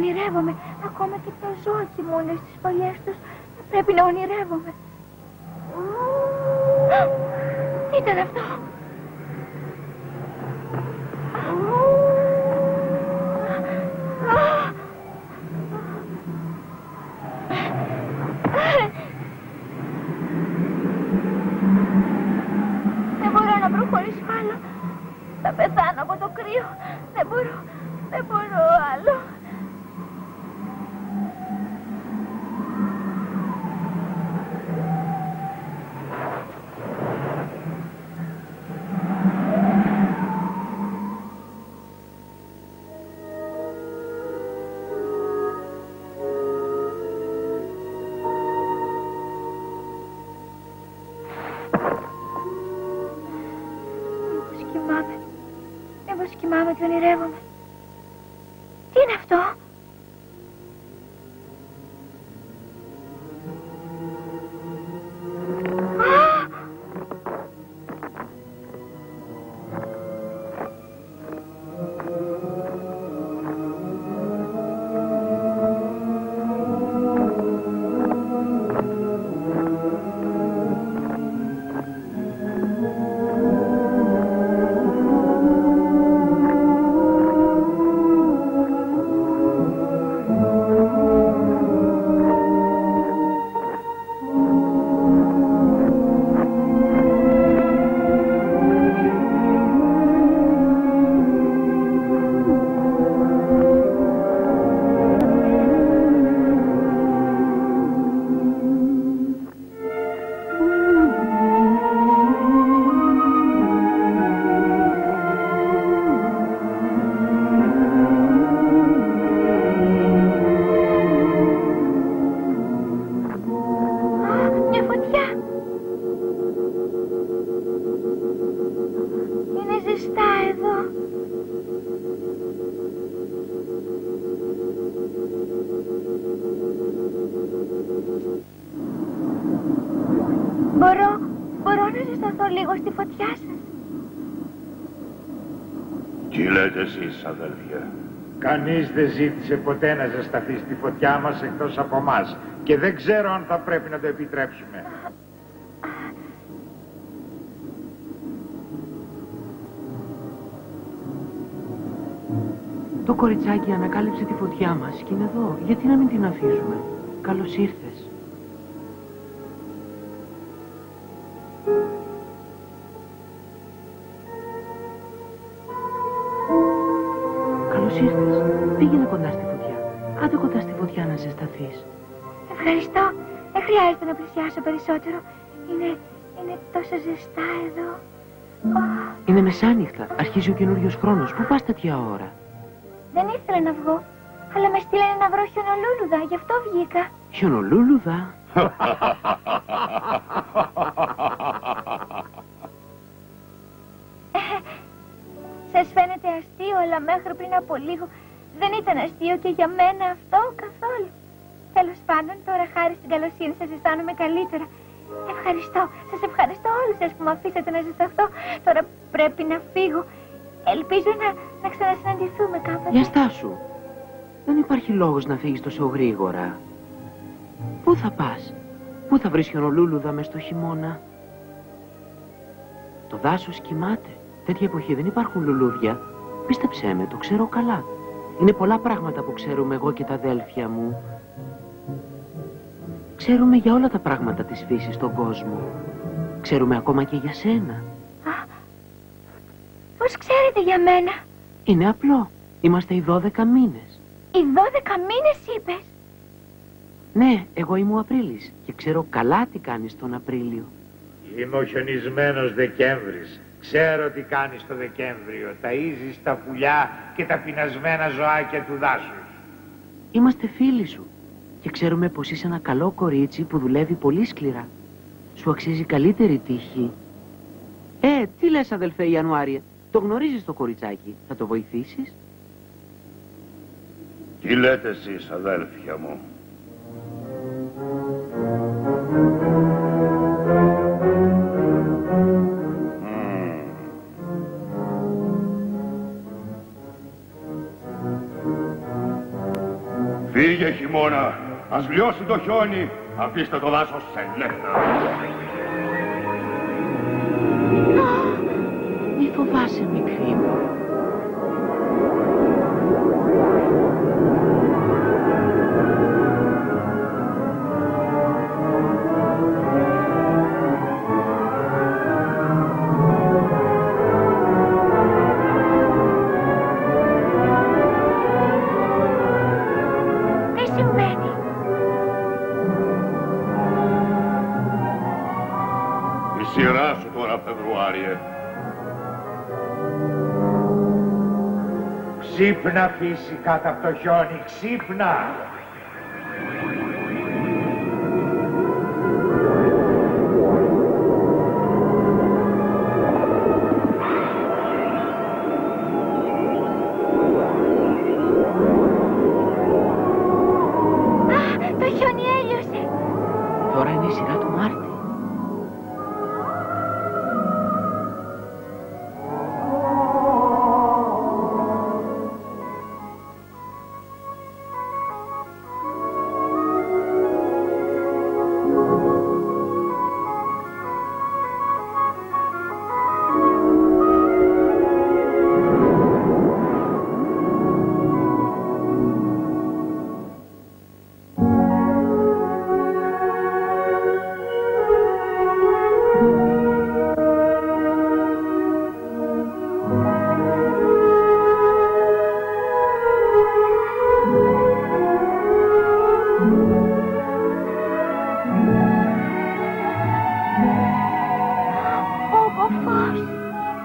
ονειρεύομαι. Ακόμα και τα ζώα κοιμούνται στις φωλιές τους. Πρέπει να ονειρεύομαι. Τι ήταν αυτό? Δεν μπορώ να προχωρήσω άλλο. Θα πεθάνω από το κρύο. Δεν μπορώ άλλο. Μήπως κοιμάμαι και ονειρεύομαι. Τι είναι αυτό? Μπορώ να ζεσταθώ λίγο στη φωτιά σας? Τι λέτε εσείς, αδέλφια? Κανείς δεν ζήτησε ποτέ να ζεσταθεί στη φωτιά μας εκτός από εμάς. Και δεν ξέρω αν θα πρέπει να το επιτρέψουμε. Το κοριτσάκι ανακάλυψε τη φωτιά μας και είναι εδώ. Γιατί να μην την αφήσουμε? Καλώς ήρθες. Καλώς ήρθες. Πήγαινε κοντά στη φωτιά. Άντε κοντά στη φωτιά να ζεσταθείς. Ευχαριστώ. Δεν χρειάζεται να πλησιάσω περισσότερο. Είναι τόσο ζεστά εδώ. Είναι μεσάνυχτα. Αρχίζει ο καινούριος χρόνος. Πού πας τέτοια ώρα? Δεν ήθελα να βγω, αλλά με στείλανε να βρω χιονολούλουδα, γι' αυτό βγήκα. Χιονολούλουδα? Σας φαίνεται αστείο, αλλά μέχρι πριν από λίγο δεν ήταν αστείο και για μένα αυτό καθόλου. Τέλος πάντων, τώρα χάρη στην καλοσύνη σας αισθάνομαι καλύτερα. Ευχαριστώ, σας ευχαριστώ όλους σας που με αφήσατε να ζεσταθώ. Τώρα πρέπει να φύγω. Ελπίζω να ξανασυναντηθούμε κάποτε. Για στάσου. Δεν υπάρχει λόγος να φύγεις τόσο γρήγορα. Πού θα πας? Πού θα βρεις χιονολούλουδα μες στο χειμώνα? Το δάσος κοιμάται. Τέτοια εποχή δεν υπάρχουν λουλούδια. Πίστεψέ με, το ξέρω καλά. Είναι πολλά πράγματα που ξέρουμε εγώ και τα αδέλφια μου. Ξέρουμε για όλα τα πράγματα της φύσης στον κόσμο. Ξέρουμε ακόμα και για σένα. Πώς ξέρετε για μένα? Είναι απλό. Είμαστε οι 12 μήνες. Οι 12 μήνες είπες? Ναι, εγώ είμαι ο Απρίλης και ξέρω καλά τι κάνεις τον Απρίλιο. Είμαι ο χιονισμένος Δεκέμβρης. Ξέρω τι κάνεις το Δεκέμβριο. Ταΐζεις τα πουλιά και τα πεινασμένα ζωάκια του δάσους. Είμαστε φίλοι σου και ξέρουμε πως είσαι ένα καλό κορίτσι που δουλεύει πολύ σκληρά. Σου αξίζει καλύτερη τύχη. Τι λες, αδελφέ Ιανουάρια? Το γνωρίζεις το κοριτσάκι? Θα το βοηθήσεις? Τι λέτε εσείς, αδέλφια μου? Φύγε χειμώνα, ας λιώσει το χιόνι, αφήστε το δάσος ελεύθερο. Μη φοβάσαι, μικρή μου. Τι συμβαίνει? Η σειρά σου τώρα, Φεβρουάριε. Ξύπνα, φύση κάτω από το χιόνι, ξύπνα! Το χιόνι έλειωσε. Τώρα είναι η σειρά του Μάρτη.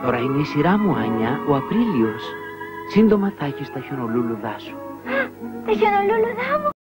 Τώρα είναι η σειρά μου, Άνια, ο Απρίλιος. Σύντομα θα έχεις τα χιονολούλουδά σου. Τα χιονολούλουδά μου.